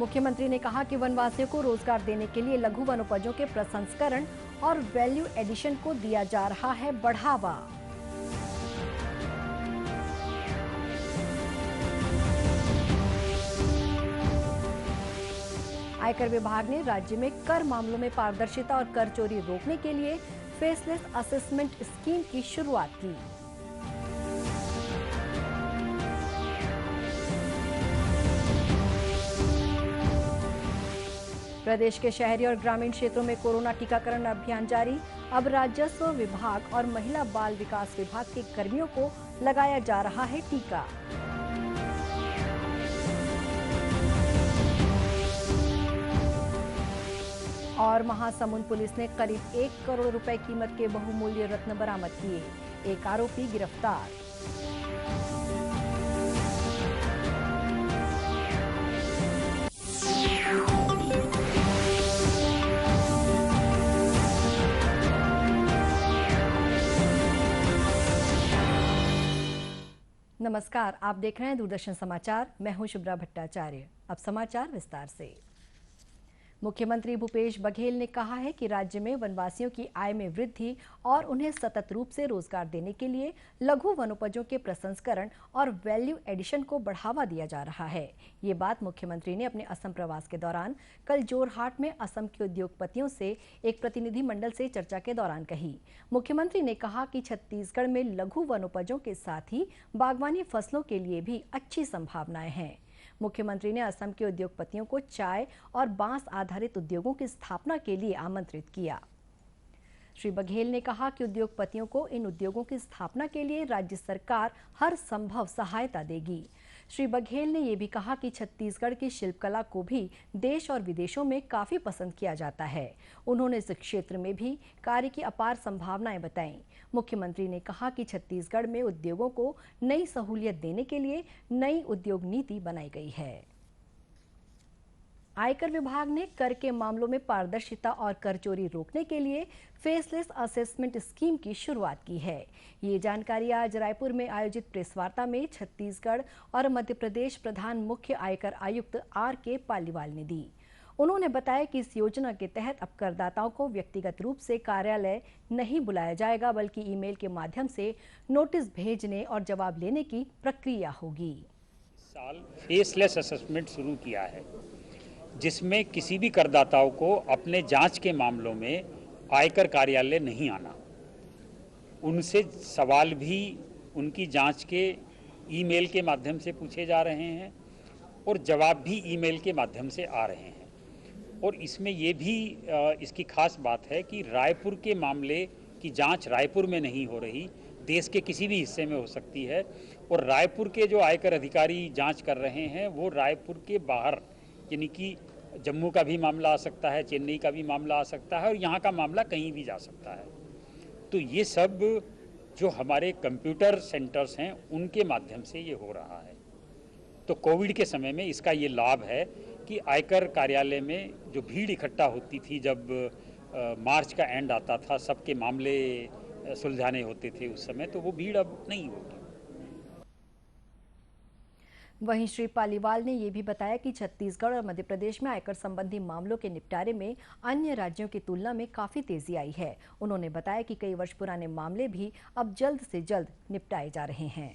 मुख्यमंत्री ने कहा कि वनवासियों को रोजगार देने के लिए लघु वनोपजों के प्रसंस्करण और वैल्यू एडिशन को दिया जा रहा है बढ़ावा। आयकर विभाग ने राज्य में कर मामलों में पारदर्शिता और कर चोरी रोकने के लिए फेसलेस असेसमेंट स्कीम की शुरुआत की। प्रदेश के शहरी और ग्रामीण क्षेत्रों में कोरोना टीकाकरण अभियान जारी। अब राजस्व विभाग और महिला बाल विकास विभाग के कर्मियों को लगाया जा रहा है टीका। और महासमुंद पुलिस ने करीब 1 करोड़ रुपए कीमत के बहुमूल्य रत्न बरामद किए। एक आरोपी गिरफ्तार। नमस्कार, आप देख रहे हैं दूरदर्शन समाचार। मैं हूं शुभ्रा भट्टाचार्य। अब समाचार विस्तार से। मुख्यमंत्री भूपेश बघेल ने कहा है कि राज्य में वनवासियों की आय में वृद्धि और उन्हें सतत रूप से रोजगार देने के लिए लघु वनोपजों के प्रसंस्करण और वैल्यू एडिशन को बढ़ावा दिया जा रहा है। ये बात मुख्यमंत्री ने अपने असम प्रवास के दौरान कल जोरहाट में असम के उद्योगपतियों से एक प्रतिनिधिमंडल से चर्चा के दौरान कही। मुख्यमंत्री ने कहा कि छत्तीसगढ़ में लघु वनोपजों के साथ ही बागवानी फसलों के लिए भी अच्छी संभावनाएं हैं। मुख्यमंत्री ने असम के उद्योगपतियों को चाय और बांस आधारित उद्योगों की स्थापना के लिए आमंत्रित किया। श्री बघेल ने कहा कि उद्योगपतियों को इन उद्योगों की स्थापना के लिए राज्य सरकार हर संभव सहायता देगी। श्री बघेल ने यह भी कहा कि छत्तीसगढ़ की शिल्पकला को भी देश और विदेशों में काफी पसंद किया जाता है। उन्होंने इस क्षेत्र में भी कार्य की अपार संभावनाएं बताईं। मुख्यमंत्री ने कहा कि छत्तीसगढ़ में उद्योगों को नई सहूलियत देने के लिए नई उद्योग नीति बनाई गई है। आयकर विभाग ने कर के मामलों में पारदर्शिता और कर चोरी रोकने के लिए फेसलेस असेसमेंट स्कीम की शुरुआत की है। ये जानकारी आज रायपुर में आयोजित प्रेस वार्ता में छत्तीसगढ़ और मध्य प्रदेश प्रधान मुख्य आयकर आयुक्त R.K. पालीवाल ने दी। उन्होंने बताया कि इस योजना के तहत अब करदाताओं को व्यक्तिगत रूप से कार्यालय नहीं बुलाया जाएगा, बल्कि ईमेल के माध्यम से नोटिस भेजने और जवाब लेने की प्रक्रिया होगी। साल फेसलेस असेसमेंट शुरू किया है, जिसमें किसी भी करदाताओं को अपने जांच के मामलों में आयकर कार्यालय नहीं आना, उनसे सवाल भी उनकी जांच के ईमेल के माध्यम से पूछे जा रहे हैं और जवाब भी ईमेल के माध्यम से आ रहे हैं। और इसमें ये भी इसकी खास बात है कि रायपुर के मामले की जांच रायपुर में नहीं हो रही, देश के किसी भी हिस्से में हो सकती है। और रायपुर के जो आयकर अधिकारी जांच कर रहे हैं वो रायपुर के बाहर, यानी कि जम्मू का भी मामला आ सकता है, चेन्नई का भी मामला आ सकता है और यहाँ का मामला कहीं भी जा सकता है। तो ये सब जो हमारे कंप्यूटर सेंटर्स हैं उनके माध्यम से ये हो रहा है। तो कोविड के समय में इसका ये लाभ है कि आयकर कार्यालय में जो भीड़ इकट्ठा होती थी, जब मार्च का एंड आता था, सबके मामले सुलझाने होते थे उस समय, तो वो भीड़ अब नहीं होगी। वहीं श्री पालीवाल ने यह भी बताया कि छत्तीसगढ़ और मध्य प्रदेश में आयकर संबंधी मामलों के निपटारे में अन्य राज्यों की तुलना में काफी तेजी आई है। उन्होंने बताया कि कई वर्ष पुराने मामले भी अब जल्द से जल्द निपटाए जा रहे हैं।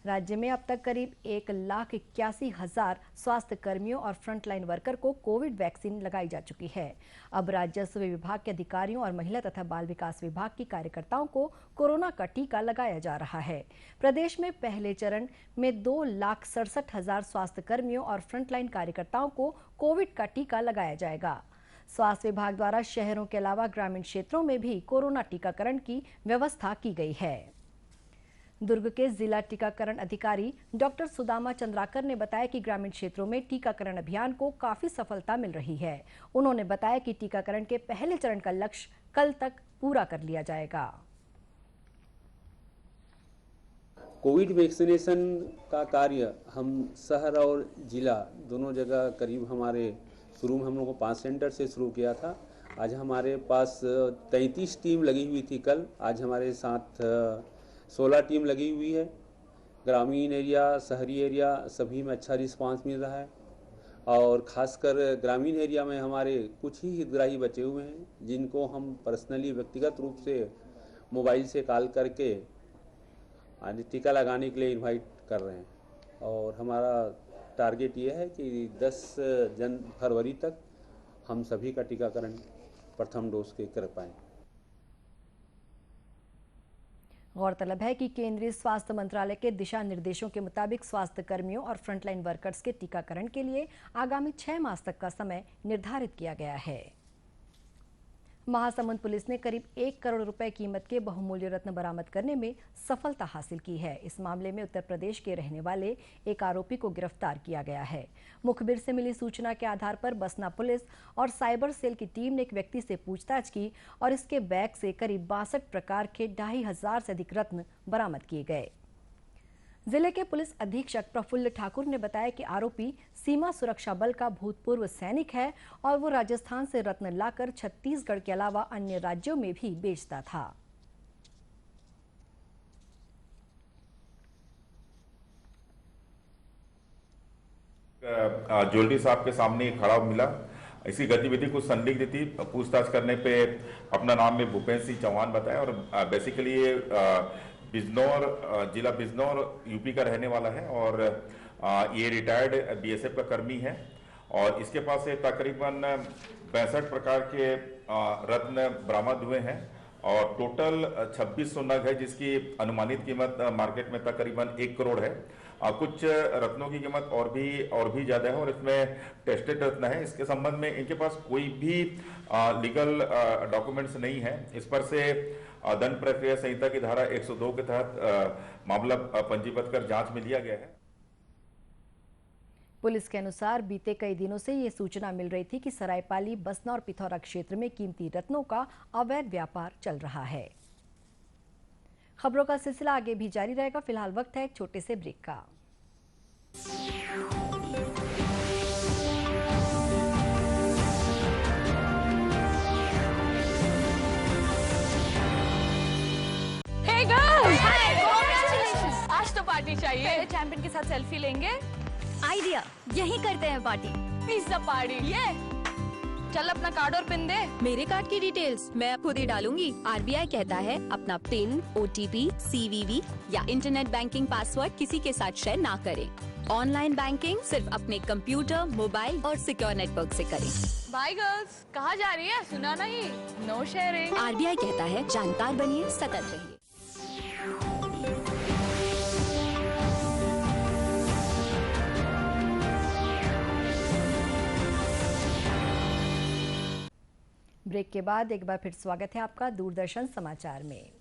राज्य में अब तक करीब 1,81,000 स्वास्थ्य कर्मियों और फ्रंटलाइन वर्कर को कोविड वैक्सीन लगाई जा चुकी है। अब राजस्व विभाग के अधिकारियों और महिला तथा बाल विकास विभाग की कार्यकर्ताओं को कोरोना का टीका लगाया जा रहा है। प्रदेश में पहले चरण में 2,67,000 स्वास्थ्य कर्मियों और फ्रंटलाइन कार्यकर्ताओं को कोविड का टीका लगाया जाएगा। स्वास्थ्य विभाग द्वारा शहरों के अलावा ग्रामीण क्षेत्रों में भी कोरोना टीकाकरण की व्यवस्था की गई है। दुर्ग के जिला टीकाकरण अधिकारी डॉक्टर सुदामा चंद्राकर ने बताया कि ग्रामीण क्षेत्रों में टीकाकरण अभियान को काफी सफलता मिल रही है। उन्होंने बताया कि टीकाकरण के पहले चरण का लक्ष्य कल तक पूरा कर लिया जाएगा। कोविड वैक्सीनेशन का कार्य हम शहर और जिला दोनों जगह करीब हमारे शुरू में हम लोगों को 5 सेंटर से शुरू किया था। आज हमारे पास 33 टीम लगी हुई थी कल। आज हमारे साथ 16 टीम लगी हुई है। ग्रामीण एरिया, शहरी एरिया सभी में अच्छा रिस्पांस मिल रहा है। और खासकर ग्रामीण एरिया में हमारे कुछ ही हितग्राही बचे हुए हैं जिनको हम पर्सनली व्यक्तिगत रूप से मोबाइल से कॉल करके आज टीका लगाने के लिए इनवाइट कर रहे हैं। और हमारा टारगेट ये है कि 10 फरवरी तक हम सभी का टीकाकरण प्रथम डोज के कर पाएँ। गौरतलब है कि केंद्रीय स्वास्थ्य मंत्रालय के दिशा निर्देशों के मुताबिक स्वास्थ्य कर्मियों और फ्रंटलाइन वर्कर्स के टीकाकरण के लिए आगामी 6 मास तक का समय निर्धारित किया गया है। महासमुंद पुलिस ने करीब 1 करोड़ रुपए कीमत के बहुमूल्य रत्न बरामद करने में सफलता हासिल की है। इस मामले में उत्तर प्रदेश के रहने वाले एक आरोपी को गिरफ्तार किया गया है। मुखबिर से मिली सूचना के आधार पर बसना पुलिस और साइबर सेल की टीम ने एक व्यक्ति से पूछताछ की और इसके बैग से करीब 62 प्रकार के 2500 से अधिक रत्न बरामद किए गए। जिले के पुलिस अधीक्षक प्रफुल्ल ठाकुर ने बताया कि आरोपी सीमा सुरक्षा बल का भूतपूर्व सैनिक है और वो राजस्थान से रत्न लाकर छत्तीसगढ़ के अलावा अन्य राज्यों में भी बेचता था। ज्वेलरी शॉप के सामने खड़ा मिला। इसकी गतिविधि कुछ संदिग्ध थी। पूछताछ करने पे अपना नाम में भूपेंद्र सिंह चौहान बताया और बेसिकली बिजनौर जिला बिजनौर यूपी का रहने वाला है और ये रिटायर्ड बीएसएफ का कर्मी है और इसके पास से तकरीबन 62 प्रकार के रत्न बरामद हुए हैं और टोटल 2600 नग है जिसकी अनुमानित कीमत मार्केट में तकरीबन 1 करोड़ है। कुछ रत्नों की कीमत और भी ज्यादा है और इसमें टेस्टेड रत्न है। इसके संबंध में इनके पास कोई भी लीगल डॉक्यूमेंट्स नहीं है। इस पर से दंड प्रक्रिया संहिता की धारा 102 के तहत मामला पंजीबद्ध कर जांच में लिया गया है। पुलिस के अनुसार बीते कई दिनों से ये सूचना मिल रही थी कि सरायपाली, बसना और पिथौरा क्षेत्र में कीमती रत्नों का अवैध व्यापार चल रहा है। खबरों का सिलसिला आगे भी जारी रहेगा। फिलहाल वक्त है एक छोटे से ब्रेक का। Hey girls! Hi! Congratulations! आज तो पार्टी चाहिए। पहले चैंपियन के साथ सेल्फी लेंगे। आइडिया, यही करते हैं पार्टी। Pizza party. ये चल अपना कार्ड और पिन दे। मेरे कार्ड की डिटेल्स मैं खुद ही डालूंगी। आरबीआई कहता है अपना पिन, ओटीपी, सीवीवी या इंटरनेट बैंकिंग पासवर्ड किसी के साथ शेयर ना करें। ऑनलाइन बैंकिंग सिर्फ अपने कंप्यूटर, मोबाइल और सिक्योर नेटवर्क से करें। बाय गर्ल्स, कहाँ जा रही है? सुना नहीं? No sharing. आरबीआई कहता है जानकार बनिए, सतर्क रहिए। ब्रेक के बाद एक बार फिर स्वागत है आपका दूरदर्शन समाचार में।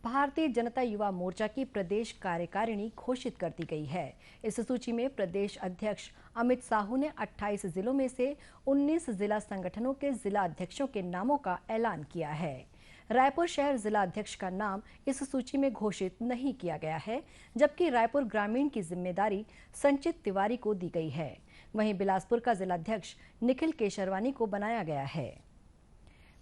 भारतीय जनता युवा मोर्चा की प्रदेश कार्यकारिणी घोषित कर दी गई है। इस सूची में प्रदेश अध्यक्ष अमित साहू ने 28 जिलों में से 19 जिला संगठनों के जिला अध्यक्षों के नामों का ऐलान किया है। रायपुर शहर जिला अध्यक्ष का नाम इस सूची में घोषित नहीं किया गया है, जबकि रायपुर ग्रामीण की जिम्मेदारी संचित तिवारी को दी गई है। वहीं बिलासपुर का जिला अध्यक्ष निखिल केशरवानी को बनाया गया है।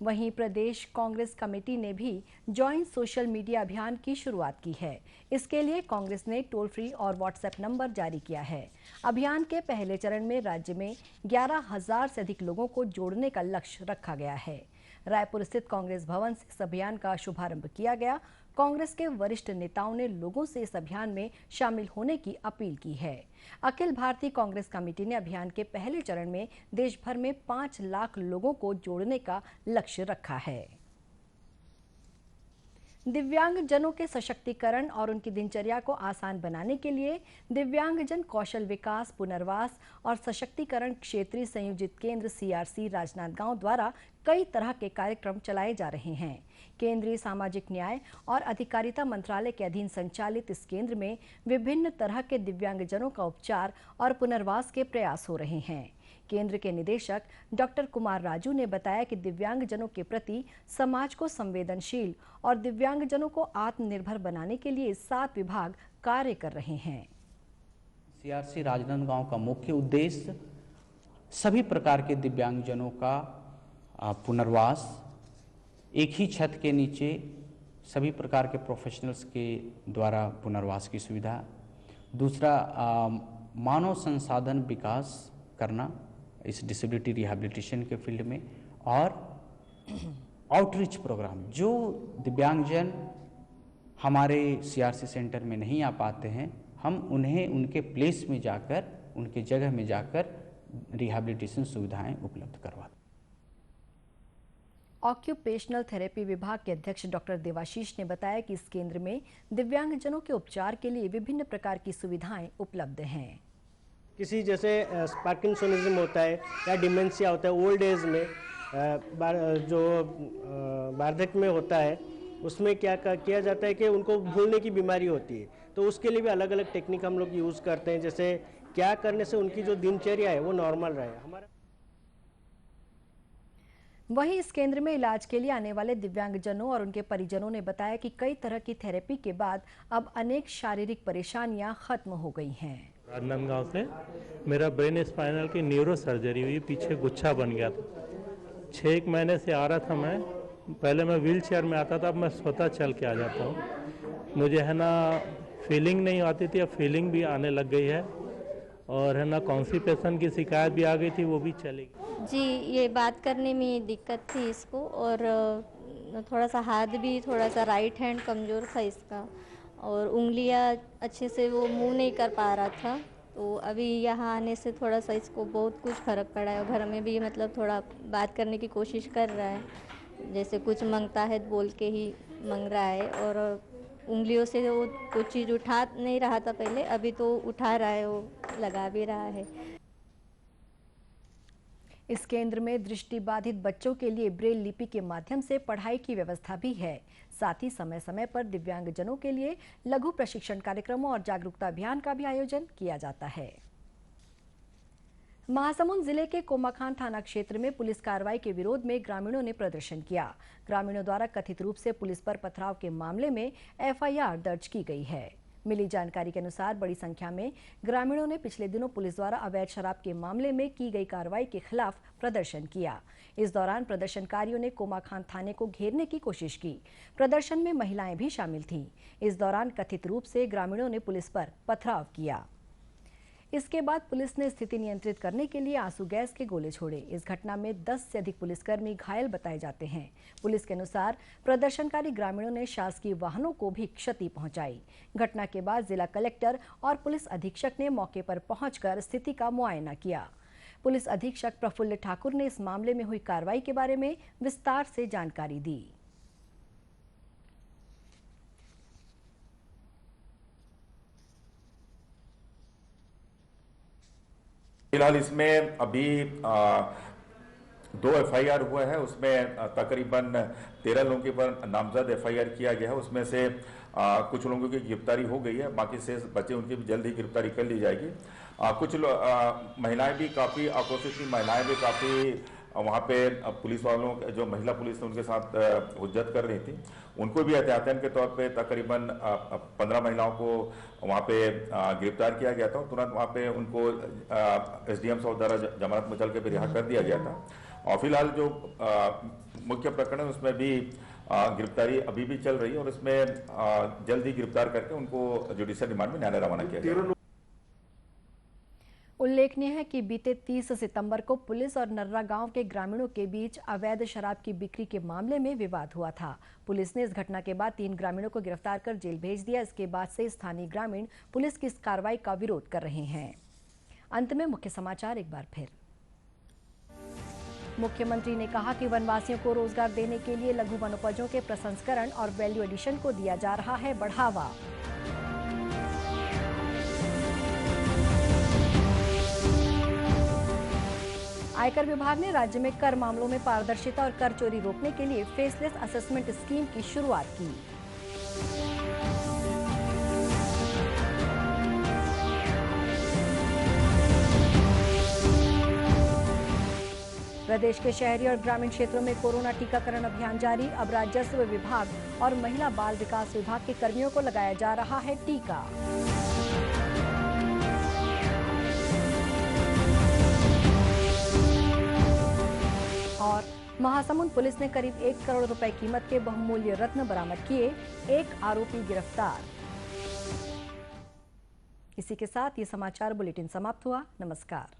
वहीं प्रदेश कांग्रेस कमेटी ने भी जॉइंट सोशल मीडिया अभियान की शुरुआत की है। इसके लिए कांग्रेस ने टोल फ्री और व्हाट्सएप नंबर जारी किया है। अभियान के पहले चरण में राज्य में 11,000 से अधिक लोगों को जोड़ने का लक्ष्य रखा गया है। रायपुर स्थित कांग्रेस भवन से इस अभियान का शुभारंभ किया गया। कांग्रेस के वरिष्ठ नेताओं ने लोगों से इस अभियान में शामिल होने की अपील की है। अखिल भारतीय कांग्रेस कमेटी ने अभियान के पहले चरण में देश भर में 5 लाख लोगों को जोड़ने का लक्ष्य रखा है। दिव्यांगजनों के सशक्तिकरण और उनकी दिनचर्या को आसान बनाने के लिए दिव्यांगजन कौशल विकास, पुनर्वास और सशक्तिकरण क्षेत्रीय संयोजित केंद्र CRC राजनांदगांव द्वारा कई तरह के कार्यक्रम चलाए जा रहे हैं। केंद्रीय सामाजिक न्याय और अधिकारिता मंत्रालय के अधीन संचालित इस केंद्र में विभिन्न तरह के दिव्यांगजनों का उपचार और पुनर्वास के प्रयास हो रहे हैं। केंद्र के निदेशक डॉक्टर कुमार राजू ने बताया कि दिव्यांगजनों के प्रति समाज को संवेदनशील और दिव्यांगजनों को आत्मनिर्भर बनाने के लिए 7 विभाग कार्य कर रहे हैं। CRC राजनांदगांव का मुख्य उद्देश्य सभी प्रकार के दिव्यांगजनों का पुनर्वास, एक ही छत के नीचे सभी प्रकार के प्रोफेशनल्स के द्वारा पुनर्वास की सुविधा। दूसरा, मानव संसाधन विकास करना इस डिसेबिलिटी रिहैबिलिटेशन के फील्ड में, और आउटरीच प्रोग्राम, जो दिव्यांगजन हमारे सीआरसी सेंटर में नहीं आ पाते हैं, हम उन्हें उनके प्लेस में जाकर, उनके जगह में जाकर रिहैबिलिटेशन सुविधाएं उपलब्ध करवाते। ऑक्यूपेशनल थेरेपी विभाग के अध्यक्ष डॉक्टर देवाशीष ने बताया कि इस केंद्र में दिव्यांगजनों के उपचार के लिए विभिन्न प्रकार की सुविधाएं उपलब्ध हैं। किसी जैसे पार्किंसोनिज्म होता है या डिमेंशिया होता है, ओल्ड एज में जो वार्धक्य में होता है, उसमें क्या किया जाता है कि उनको भूलने की बीमारी होती है, तो उसके लिए भी अलग अलग टेक्निक हम लोग यूज़ करते हैं। जैसे क्या करने से उनकी जो दिनचर्या है वो नॉर्मल रहे। हमारा वहीं इस केंद्र में इलाज के लिए आने वाले दिव्यांगजनों और उनके परिजनों ने बताया कि कई तरह की थेरेपी के बाद अब अनेक शारीरिक परेशानियां खत्म हो गई हैं। राजनांदगांव से मेरा ब्रेन स्पाइनल की न्यूरो सर्जरी हुई, पीछे गुच्छा बन गया था। 6 महीने से आ रहा था मैं, पहले मैं व्हील चेयर में आता था, अब मैं स्वतः चल के आ जाता हूँ। मुझे है ना फीलिंग नहीं आती थी, अब फीलिंग भी आने लग गई है, और है ना कॉन्स्टिपेशन की शिकायत भी आ गई थी, वो भी चली गई। जी, ये बात करने में दिक्कत थी इसको, और थोड़ा सा हाथ भी, थोड़ा सा राइट हैंड कमज़ोर था इसका, और उंगलियां अच्छे से वो मूव नहीं कर पा रहा था। तो अभी यहाँ आने से थोड़ा सा इसको बहुत कुछ फ़र्क पड़ा है, और घर में भी मतलब थोड़ा बात करने की कोशिश कर रहा है, जैसे कुछ मांगता है तो बोल के ही मांग रहा है, और उंगलियों से वो कुछ चीज़ उठा नहीं रहा था पहले, अभी तो उठा रहा है, वो लगा भी रहा है। इस केंद्र में दृष्टि बाधित बच्चों के लिए ब्रेल लिपि के माध्यम से पढ़ाई की व्यवस्था भी है। साथ ही समय समय पर दिव्यांगजनों के लिए लघु प्रशिक्षण कार्यक्रमों और जागरूकता अभियान का भी आयोजन किया जाता है। महासमुंद जिले के कोमाखान थाना क्षेत्र में पुलिस कार्रवाई के विरोध में ग्रामीणों ने प्रदर्शन किया। ग्रामीणों द्वारा कथित रूप से पुलिस पर पथराव के मामले में एफआईआर दर्ज की गई है। मिली जानकारी के अनुसार बड़ी संख्या में ग्रामीणों ने पिछले दिनों पुलिस द्वारा अवैध शराब के मामले में की गई कार्रवाई के खिलाफ प्रदर्शन किया। इस दौरान प्रदर्शनकारियों ने कोमाखान थाने को घेरने की कोशिश की। प्रदर्शन में महिलाएं भी शामिल थीं। इस दौरान कथित रूप से ग्रामीणों ने पुलिस पर पथराव किया। इसके बाद पुलिस ने स्थिति नियंत्रित करने के लिए आंसू गैस के गोले छोड़े। इस घटना में 10 से अधिक पुलिसकर्मी घायल बताए जाते हैं। पुलिस के अनुसार प्रदर्शनकारी ग्रामीणों ने शासकीय वाहनों को भी क्षति पहुंचाई। घटना के बाद जिला कलेक्टर और पुलिस अधीक्षक ने मौके पर पहुंचकर स्थिति का मुआयना किया। पुलिस अधीक्षक प्रफुल्ल ठाकुर ने इस मामले में हुई कार्रवाई के बारे में विस्तार से जानकारी दी। फिलहाल इसमें अभी 2 एफआईआर हुआ है, उसमें तकरीबन 13 लोगों के ऊपर नामजद एफआईआर किया गया है। उसमें से कुछ लोगों की गिरफ्तारी हो गई है, बाकी से बच्चे उनकी भी जल्द ही गिरफ्तारी कर ली जाएगी। कुछ महिलाएं भी काफ़ी आक्रोशित थी, महिलाएं भी काफ़ी वहाँ पे पुलिस वालों, जो महिला पुलिस उनके साथ हुज्जत कर रही थी, उनको भी एहतियातन के तौर पे तकरीबन 15 महिलाओं को वहाँ पे गिरफ्तार किया गया था। तुरंत वहाँ पे उनको एसडीएम साहब द्वारा जमानत मुचल के भी रिहा कर दिया गया था। और फिलहाल जो मुख्य प्रकरण है उसमें भी गिरफ्तारी अभी भी चल रही है, और इसमें जल्द ही गिरफ्तार करके उनको जुडिशियल रिमांड में न्यायालय रवाना किया गया। उल्लेखनीय है कि बीते 30 सितंबर को पुलिस और नर्रा गांव के ग्रामीणों के बीच अवैध शराब की बिक्री के मामले में विवाद हुआ था। पुलिस ने इस घटना के बाद 3 ग्रामीणों को गिरफ्तार कर जेल भेज दिया। इसके बाद से स्थानीय ग्रामीण पुलिस की इस कार्रवाई का विरोध कर रहे हैं। अंत में मुख्य समाचार एक बार फिर। मुख्यमंत्री ने कहा कि वनवासियों को रोजगार देने के लिए लघु वनोपजों के प्रसंस्करण और वैल्यू एडिशन को दिया जा रहा है बढ़ावा। आयकर विभाग ने राज्य में कर मामलों में पारदर्शिता और कर चोरी रोकने के लिए फेसलेस असेसमेंट स्कीम की शुरुआत की। प्रदेश के शहरी और ग्रामीण क्षेत्रों में कोरोना टीकाकरण अभियान जारी। अब राजस्व विभाग और महिला बाल विकास विभाग के कर्मियों को लगाया जा रहा है टीका। और महासमुंद पुलिस ने करीब 1 करोड़ रुपए कीमत के बहुमूल्य रत्न बरामद किए, 1 आरोपी गिरफ्तार। इसी के साथ ये समाचार बुलेटिन समाप्त हुआ। नमस्कार।